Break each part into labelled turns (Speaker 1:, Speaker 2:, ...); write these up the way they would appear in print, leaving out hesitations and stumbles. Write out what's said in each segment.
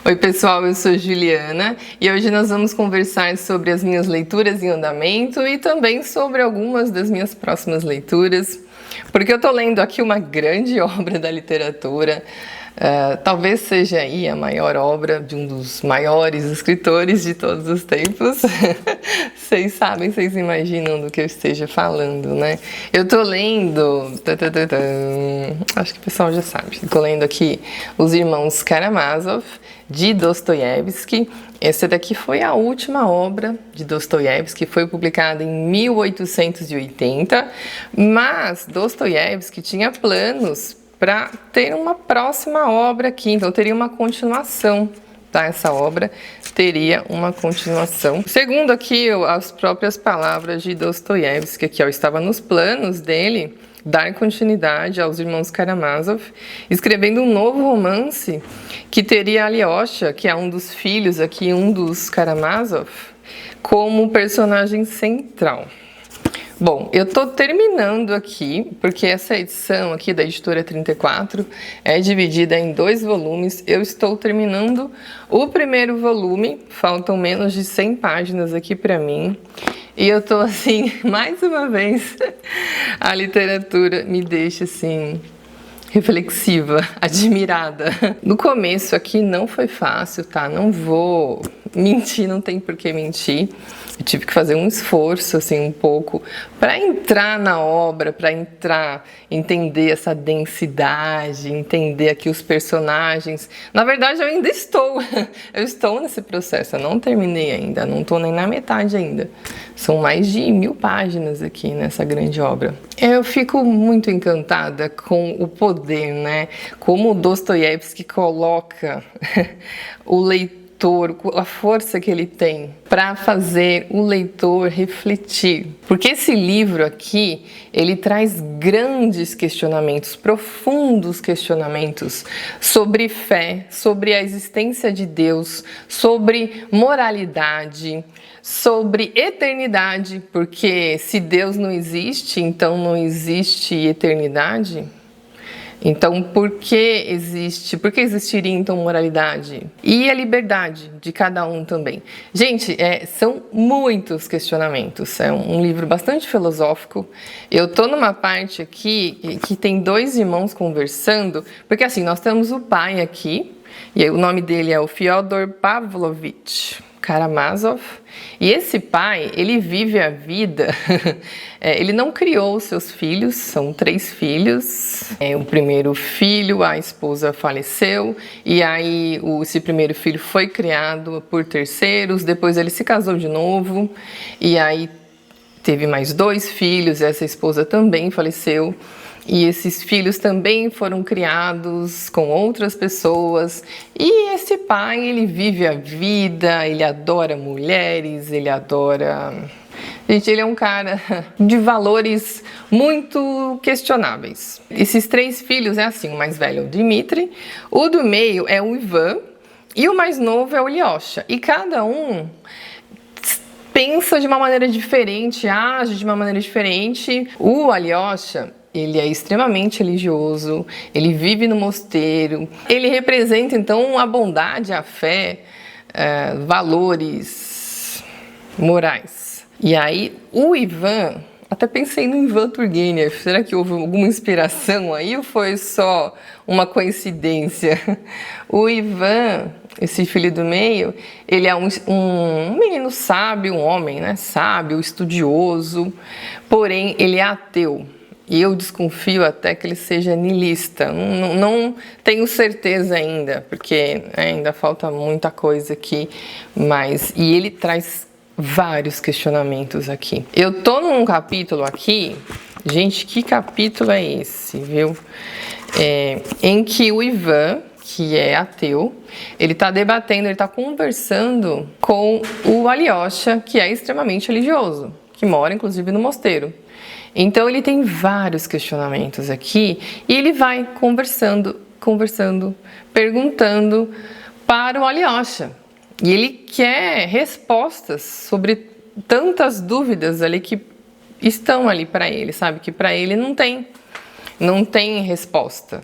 Speaker 1: Oi pessoal, eu sou Juliana e hoje nós vamos conversar sobre as minhas leituras em andamento e também sobre algumas das minhas próximas leituras, porque eu estou lendo aqui uma grande obra da literatura, talvez seja aí a maior obra de um dos maiores escritores de todos os tempos. Vocês sabem, vocês imaginam do que eu esteja falando, né? Eu tô lendo, acho que o pessoal já sabe, tô lendo aqui Os Irmãos Karamazov, de Dostoiévski. Essa daqui foi a última obra de Dostoiévski, foi publicada em 1880, mas Dostoiévski tinha planos para ter uma próxima obra aqui, então teria uma continuação, tá? Essa obra teria uma continuação. Segundo aqui as próprias palavras de Dostoiévski, que estava nos planos dele dar continuidade aos Irmãos Karamazov, escrevendo um novo romance que teria Alyosha, que é um dos filhos aqui, um dos Karamazov, como personagem central. Bom, eu tô terminando aqui, porque essa edição aqui da editora 34 é dividida em 2 volumes. Eu estou terminando o primeiro volume, faltam menos de 100 páginas aqui para mim. E eu tô assim, mais uma vez, a literatura me deixa assim reflexiva, admirada. No começo aqui não foi fácil, tá? Não vou mentir, não tem por que mentir. Eu tive que fazer um esforço, assim, um pouco, para entrar na obra, para entender essa densidade, entender aqui os personagens. Na verdade, eu ainda estou, eu estou nesse processo, eu não terminei ainda, não estou nem na metade ainda. São mais de 1000 páginas aqui nessa grande obra. Eu fico muito encantada com o poder, né? Como Dostoiévski coloca o leitor, a força que ele tem para fazer o leitor refletir. Porque esse livro aqui, ele traz grandes questionamentos, profundos questionamentos sobre fé, sobre a existência de Deus, sobre moralidade, sobre eternidade, porque se Deus não existe, então não existe eternidade. Então, por que existiria então moralidade? E a liberdade de cada um também. Gente, são muitos questionamentos, é um livro bastante filosófico. Eu tô numa parte aqui que tem 2 irmãos conversando, porque assim, nós temos o pai aqui, e o nome dele é o Fyodor Pavlovich Karamazov, e esse pai, ele vive a vida, ele não criou seus filhos, são 3 filhos, o primeiro filho, a esposa faleceu, e aí esse primeiro filho foi criado por terceiros, depois ele se casou de novo, e aí teve mais 2 filhos, essa esposa também faleceu, e esses filhos também foram criados com outras pessoas. E esse pai, ele vive a vida, ele adora mulheres, ele adora... Gente, ele é um cara de valores muito questionáveis. Esses 3 filhos é assim, o mais velho é o Dmitri, o do meio é o Ivan e o mais novo é o Alyosha. E cada um pensa de uma maneira diferente, age de uma maneira diferente. O Alyosha, ele é extremamente religioso, ele vive no mosteiro, ele representa então a bondade, a fé, valores morais. E aí o Ivan, até pensei no Ivan Turgenev, será que houve alguma inspiração aí ou foi só uma coincidência? O Ivan, esse filho do meio, ele é um menino sábio, um homem, né, sábio, estudioso, porém ele é ateu. E eu desconfio até que ele seja niilista. Não tenho certeza ainda, porque ainda falta muita coisa aqui. E ele traz vários questionamentos aqui. Eu tô num capítulo aqui, gente, que capítulo é esse, viu? Em que o Ivan, que é ateu, ele tá debatendo, ele tá conversando com o Alyosha, que é extremamente religioso, que mora inclusive no mosteiro. Então ele tem vários questionamentos aqui e ele vai conversando, perguntando para o Alyosha. E ele quer respostas sobre tantas dúvidas ali que estão ali para ele, sabe? Que para ele não tem resposta.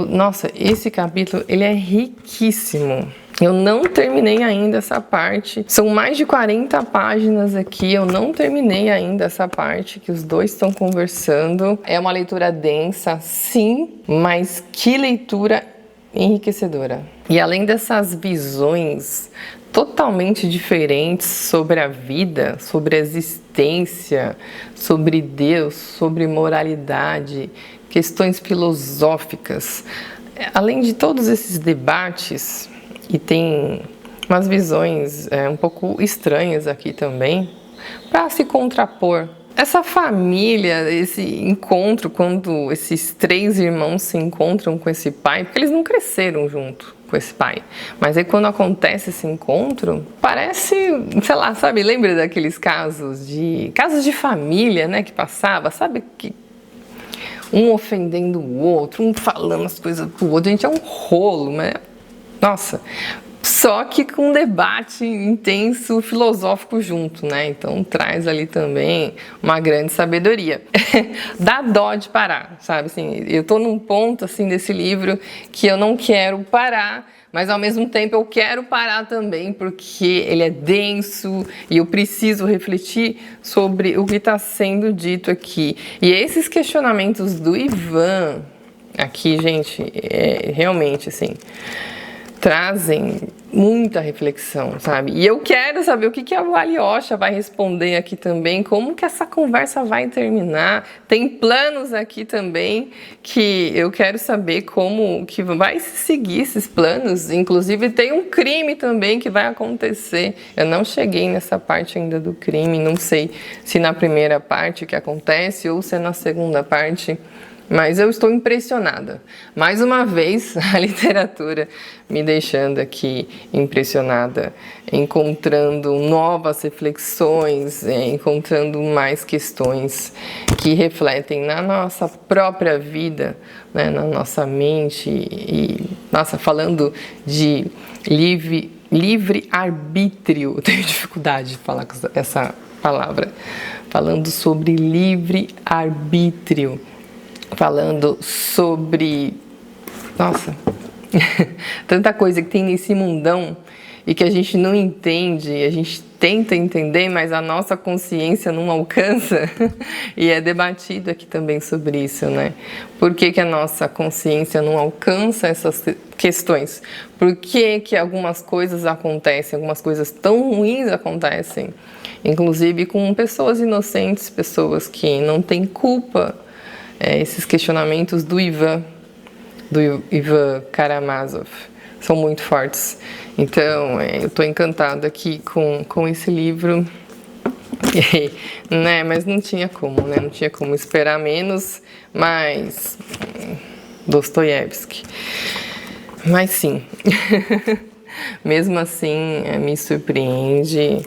Speaker 1: Nossa, esse capítulo, ele é riquíssimo. Eu não terminei ainda essa parte. São mais de 40 páginas aqui. Eu não terminei ainda essa parte que os dois estão conversando. É uma leitura densa, sim, mas que leitura enriquecedora. E além dessas visões totalmente diferentes sobre a vida, sobre a existência, sobre Deus, sobre moralidade, questões filosóficas, além de todos esses debates, e tem umas visões um pouco estranhas aqui também, para se contrapor. Essa família, esse encontro, quando esses 3 irmãos se encontram com esse pai, porque eles não cresceram junto com esse pai, mas aí quando acontece esse encontro, parece, sei lá, sabe, lembra daqueles casos de família, né, que passava, sabe, que um ofendendo o outro, um falando as coisas pro outro, gente, é um rolo, né? Nossa, só que com um debate intenso filosófico junto, né? Então traz ali também uma grande sabedoria. Dá dó de parar, sabe? Assim, eu tô num ponto assim desse livro que eu não quero parar, mas ao mesmo tempo eu quero parar também porque ele é denso e eu preciso refletir sobre o que está sendo dito aqui. E esses questionamentos do Ivan aqui, gente, realmente assim, trazem muita reflexão, sabe? E eu quero saber o que a Alyosha vai responder aqui também, como que essa conversa vai terminar. Tem planos aqui também que eu quero saber como que vai se seguir esses planos. Inclusive tem um crime também que vai acontecer. Eu não cheguei nessa parte ainda do crime, não sei se na primeira parte que acontece ou se é na segunda parte. Mas eu estou impressionada. Mais uma vez, a literatura me deixando aqui impressionada, encontrando novas reflexões, encontrando mais questões que refletem na nossa própria vida, né, na nossa mente. E, nossa, falando de livre-arbítrio, tenho dificuldade de falar essa palavra. Falando sobre livre-arbítrio. Falando sobre, nossa, tanta coisa que tem nesse mundão e que a gente não entende, a gente tenta entender, mas a nossa consciência não alcança. E é debatido aqui também sobre isso, né? Por que a nossa consciência não alcança essas questões? Por que algumas coisas acontecem, algumas coisas tão ruins acontecem? Inclusive com pessoas inocentes, pessoas que não têm culpa. Esses questionamentos do Ivan Karamazov, são muito fortes. Então, eu estou encantada aqui com esse livro, né? Mas não tinha como, né? Não tinha como esperar menos, mas Dostoiévski. Mas sim, mesmo assim, me surpreende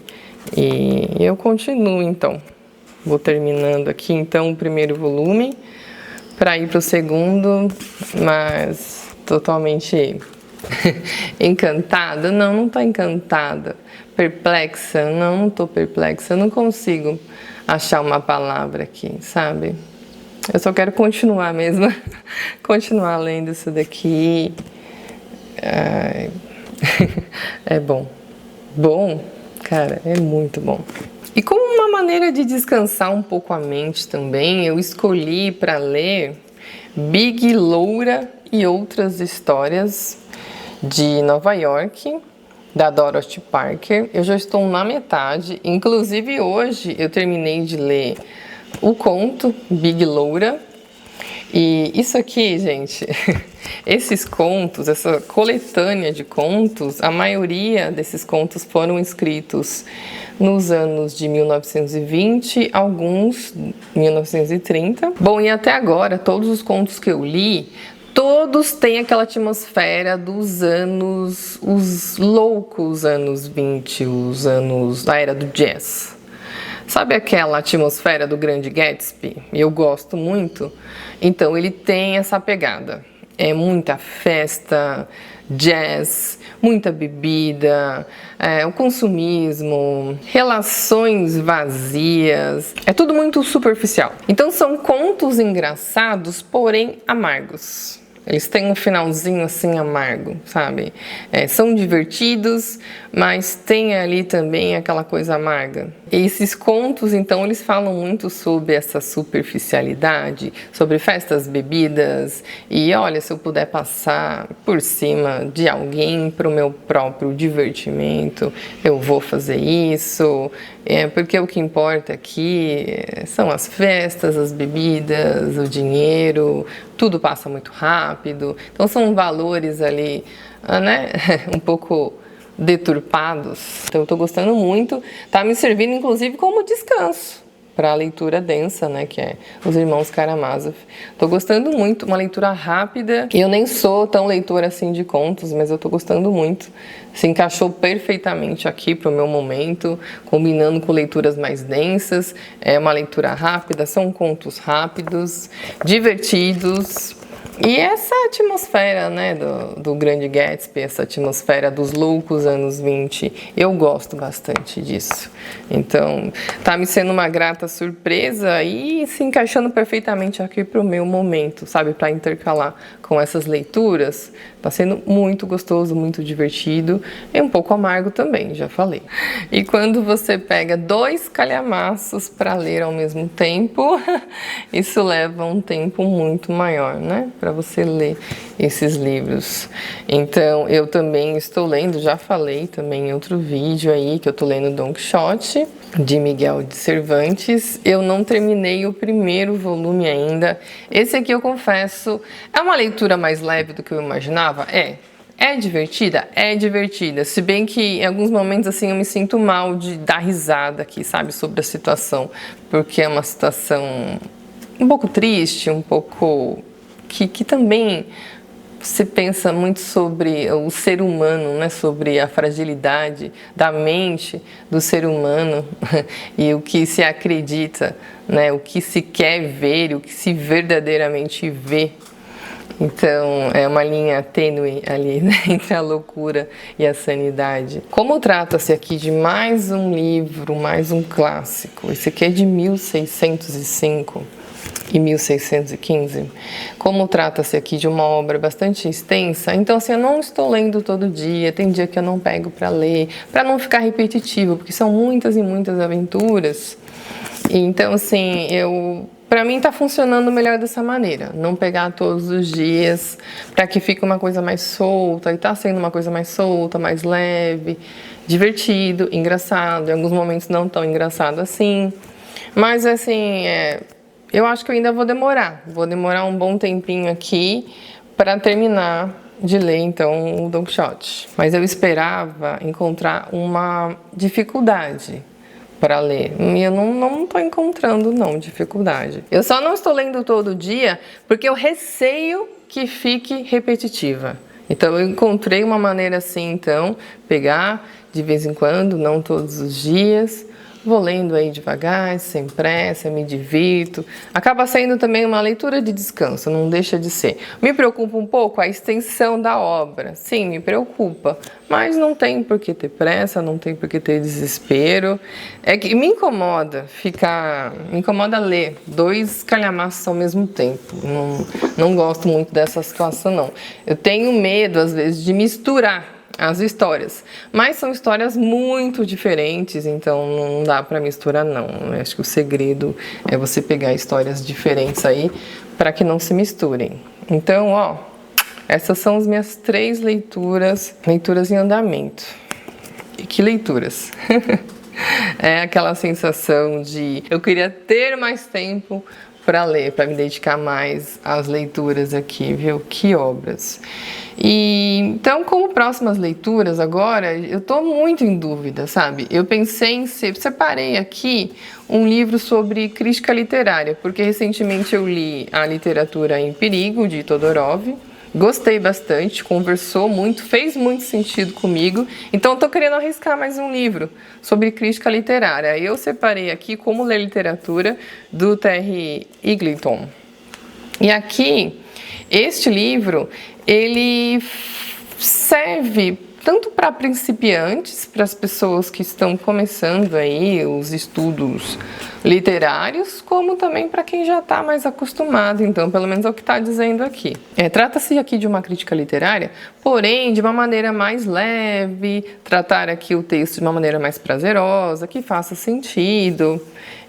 Speaker 1: e eu continuo, então. Vou terminando aqui, então, o primeiro volume, para ir para o segundo, mas totalmente encantada. Não estou encantada. Perplexa? Não estou perplexa. Eu não consigo achar uma palavra aqui, sabe? Eu só quero continuar mesmo, continuar lendo isso daqui. É bom. Bom? Cara, é muito bom. E como uma maneira de descansar um pouco a mente também, eu escolhi para ler Big Loura e Outras Histórias de Nova York, da Dorothy Parker. Eu já estou na metade, inclusive hoje eu terminei de ler o conto Big Loura. E isso aqui, gente, esses contos, essa coletânea de contos, a maioria desses contos foram escritos nos anos de 1920, alguns 1930. Bom, e até agora, todos os contos que eu li, todos têm aquela atmosfera dos anos, os loucos anos 20, os anos da era do jazz. Sabe aquela atmosfera do Grande Gatsby? Eu gosto muito. Então, ele tem essa pegada. É muita festa, jazz, muita bebida, o consumismo, relações vazias. É tudo muito superficial. Então, são contos engraçados, porém amargos. Eles têm um finalzinho assim amargo, sabe? São divertidos, mas tem ali também aquela coisa amarga. E esses contos, então, eles falam muito sobre essa superficialidade, sobre festas, bebidas, e olha, se eu puder passar por cima de alguém para o meu próprio divertimento, eu vou fazer isso, porque o que importa aqui são as festas, as bebidas, o dinheiro, tudo passa muito rápido. Então são valores ali, né, um pouco deturpados. Então eu tô gostando muito, tá me servindo inclusive como descanso para a leitura densa, né, que é Os Irmãos Karamazov. Tô gostando muito, uma leitura rápida. Eu nem sou tão leitora assim de contos, mas eu tô gostando muito. Se encaixou perfeitamente aqui pro meu momento, combinando com leituras mais densas. É uma leitura rápida, são contos rápidos, divertidos. E essa atmosfera, né, do Grande Gatsby, essa atmosfera dos loucos anos 20, eu gosto bastante disso. Então, tá me sendo uma grata surpresa e se encaixando perfeitamente aqui pro meu momento, sabe, para intercalar com essas leituras. Tá sendo muito gostoso, muito divertido e um pouco amargo também, já falei. E quando você pega 2 calhamaços para ler ao mesmo tempo, isso leva um tempo muito maior, né? Para você ler esses livros. Então, eu também estou lendo, já falei também em outro vídeo aí, que eu tô lendo Don Quixote, de Miguel de Cervantes. Eu não terminei o primeiro volume ainda. Esse aqui, eu confesso, é uma leitura mais leve do que eu imaginava. É divertida? É divertida. Se bem que em alguns momentos assim eu me sinto mal de dar risada aqui, sabe, sobre a situação, porque é uma situação um pouco triste, um pouco que também se pensa muito sobre o ser humano, né? Sobre a fragilidade da mente do ser humano e o que se acredita, né? O que se quer ver, o que se verdadeiramente vê. Então, é uma linha tênue ali, né, entre a loucura e a sanidade. Como trata-se aqui de mais um livro, mais um clássico, esse aqui é de 1605 e 1615, como trata-se aqui de uma obra bastante extensa, então assim, eu não estou lendo todo dia, tem dia que eu não pego para ler, para não ficar repetitivo, porque são muitas e muitas aventuras, então assim, para mim está funcionando melhor dessa maneira, não pegar todos os dias, para que fique uma coisa mais solta, e está sendo uma coisa mais solta, mais leve, divertido, engraçado, em alguns momentos não tão engraçado assim, mas assim, eu acho que eu ainda vou demorar um bom tempinho aqui para terminar de ler então o Don Quixote, mas eu esperava encontrar uma dificuldade para ler. E eu não estou encontrando, não, dificuldade. Eu só não estou lendo todo dia porque eu receio que fique repetitiva. Então, eu encontrei uma maneira assim, então, pegar de vez em quando, não todos os dias, vou lendo aí devagar, sem pressa, me divirto. Acaba sendo também uma leitura de descanso, não deixa de ser. Me preocupa um pouco a extensão da obra. Sim, me preocupa. Mas não tem por que ter pressa, não tem por que ter desespero. É que me incomoda ler 2 calhamaços ao mesmo tempo. Não gosto muito dessa situação, não. Eu tenho medo, às vezes, de misturar as histórias, mas são histórias muito diferentes, então não dá para misturar não. Eu acho que o segredo é você pegar histórias diferentes aí para que não se misturem. Então, ó, essas são as minhas 3 leituras em andamento. E que leituras! É aquela sensação de eu queria ter mais tempo para ler, para me dedicar mais às leituras aqui, viu? Que obras! E então, como próximas leituras agora, eu estou muito em dúvida, sabe? Eu pensei em separei aqui um livro sobre crítica literária, porque recentemente eu li A Literatura em Perigo, de Todorov. Gostei bastante, conversou muito, fez muito sentido comigo. Então, estou querendo arriscar mais um livro sobre crítica literária. Eu separei aqui Como Ler Literatura, do Terry Eagleton. E aqui, este livro, ele serve tanto para principiantes, para as pessoas que estão começando aí os estudos literários, como também para quem já está mais acostumado, então, pelo menos é o que está dizendo aqui. Trata-se aqui de uma crítica literária, porém de uma maneira mais leve, tratar aqui o texto de uma maneira mais prazerosa, que faça sentido.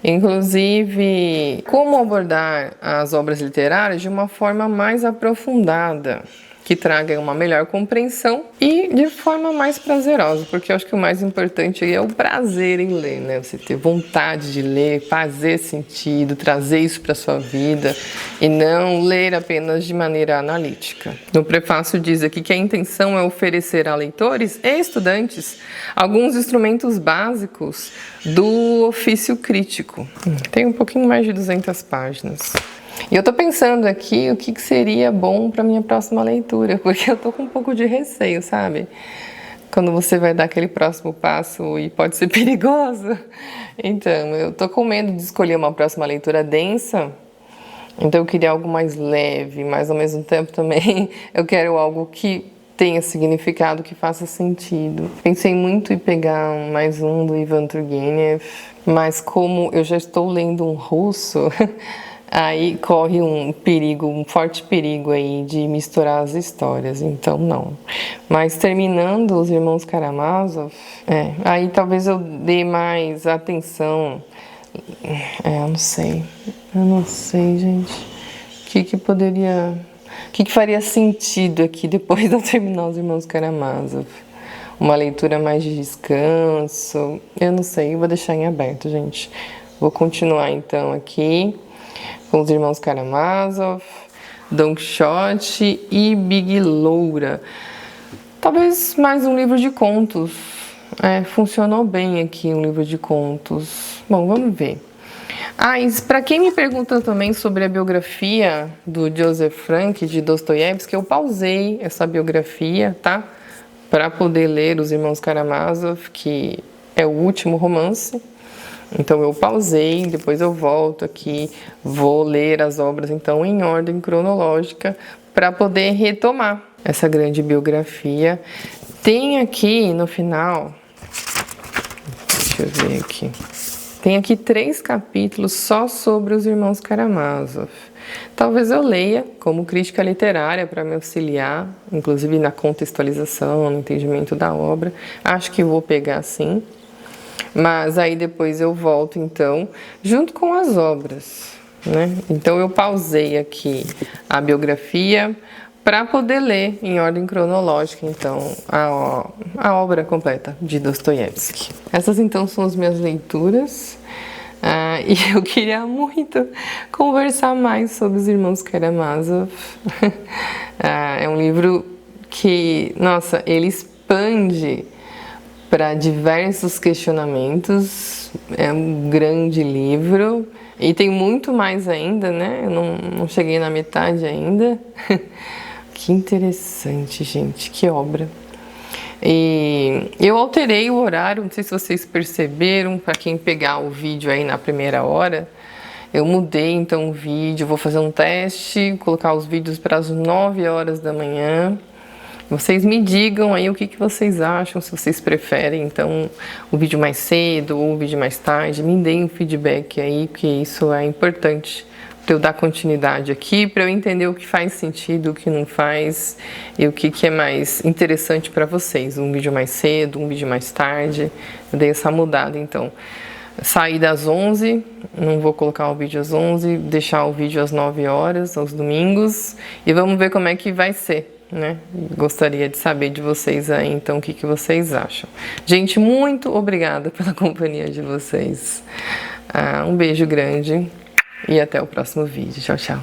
Speaker 1: Inclusive, como abordar as obras literárias de uma forma mais aprofundada, que traga uma melhor compreensão e de forma mais prazerosa, porque eu acho que o mais importante aí é o prazer em ler, né? Você ter vontade de ler, fazer sentido, trazer isso para sua vida e não ler apenas de maneira analítica. No prefácio diz aqui que a intenção é oferecer a leitores e estudantes alguns instrumentos básicos do ofício crítico. Tem um pouquinho mais de 200 páginas. E eu tô pensando aqui o que seria bom para minha próxima leitura, porque eu tô com um pouco de receio, sabe? Quando você vai dar aquele próximo passo e pode ser perigoso. Então, eu tô com medo de escolher uma próxima leitura densa, então eu queria algo mais leve, mas ao mesmo tempo também eu quero algo que tenha significado, que faça sentido. Pensei muito em pegar mais um do Ivan Turgenev, mas como eu já estou lendo um russo, aí corre um perigo, um forte perigo aí de misturar as histórias, então não. Mas terminando Os Irmãos Karamazov, aí talvez eu dê mais atenção. Eu não sei, gente. O que faria sentido aqui depois de eu terminar Os Irmãos Karamazov? Uma leitura mais de descanso? Eu não sei, eu vou deixar em aberto, gente. Vou continuar então aqui com Os Irmãos Karamazov, Don Quixote e Big Loura. Talvez mais um livro de contos. Funcionou bem aqui um livro de contos. Bom, vamos ver. E para quem me pergunta também sobre a biografia do Joseph Frank, de Dostoiévski, eu pausei essa biografia, tá? Para poder ler Os Irmãos Karamazov, que é o último romance. Então eu pausei, depois eu volto aqui, vou ler as obras então em ordem cronológica para poder retomar essa grande biografia. Tem aqui no final, deixa eu ver aqui, tem aqui 3 capítulos só sobre os Irmãos Karamazov. Talvez eu leia como crítica literária para me auxiliar, inclusive na contextualização, no entendimento da obra. Acho que vou pegar sim. Mas aí depois eu volto, então, junto com as obras, né? Então eu pausei aqui a biografia para poder ler em ordem cronológica, então, a obra completa de Dostoiévski. Essas, então, são as minhas leituras. E eu queria muito conversar mais sobre Os Irmãos Karamazov. É um livro que, nossa, ele expande para diversos questionamentos, é um grande livro e tem muito mais ainda, né? Eu não cheguei na metade ainda. Que interessante, gente, que obra. E eu alterei o horário, não sei se vocês perceberam, para quem pegar o vídeo aí na primeira hora, eu mudei então o vídeo, vou fazer um teste, colocar os vídeos para as 9 horas da manhã. Vocês me digam aí o que vocês acham, se vocês preferem, então, o vídeo mais cedo ou o vídeo mais tarde. Me deem um feedback aí, porque isso é importante para eu dar continuidade aqui, para eu entender o que faz sentido, o que não faz e o que é mais interessante para vocês. Um vídeo mais cedo, um vídeo mais tarde. Eu dei essa mudada, então. Saí das 11, não vou colocar o vídeo às 11, deixar o vídeo às 9 horas, aos domingos, e vamos ver como é que vai ser. Né? Gostaria de saber de vocês aí, então, o que vocês acham. Gente, muito obrigada pela companhia de vocês. Um beijo grande e até o próximo vídeo. Tchau, tchau.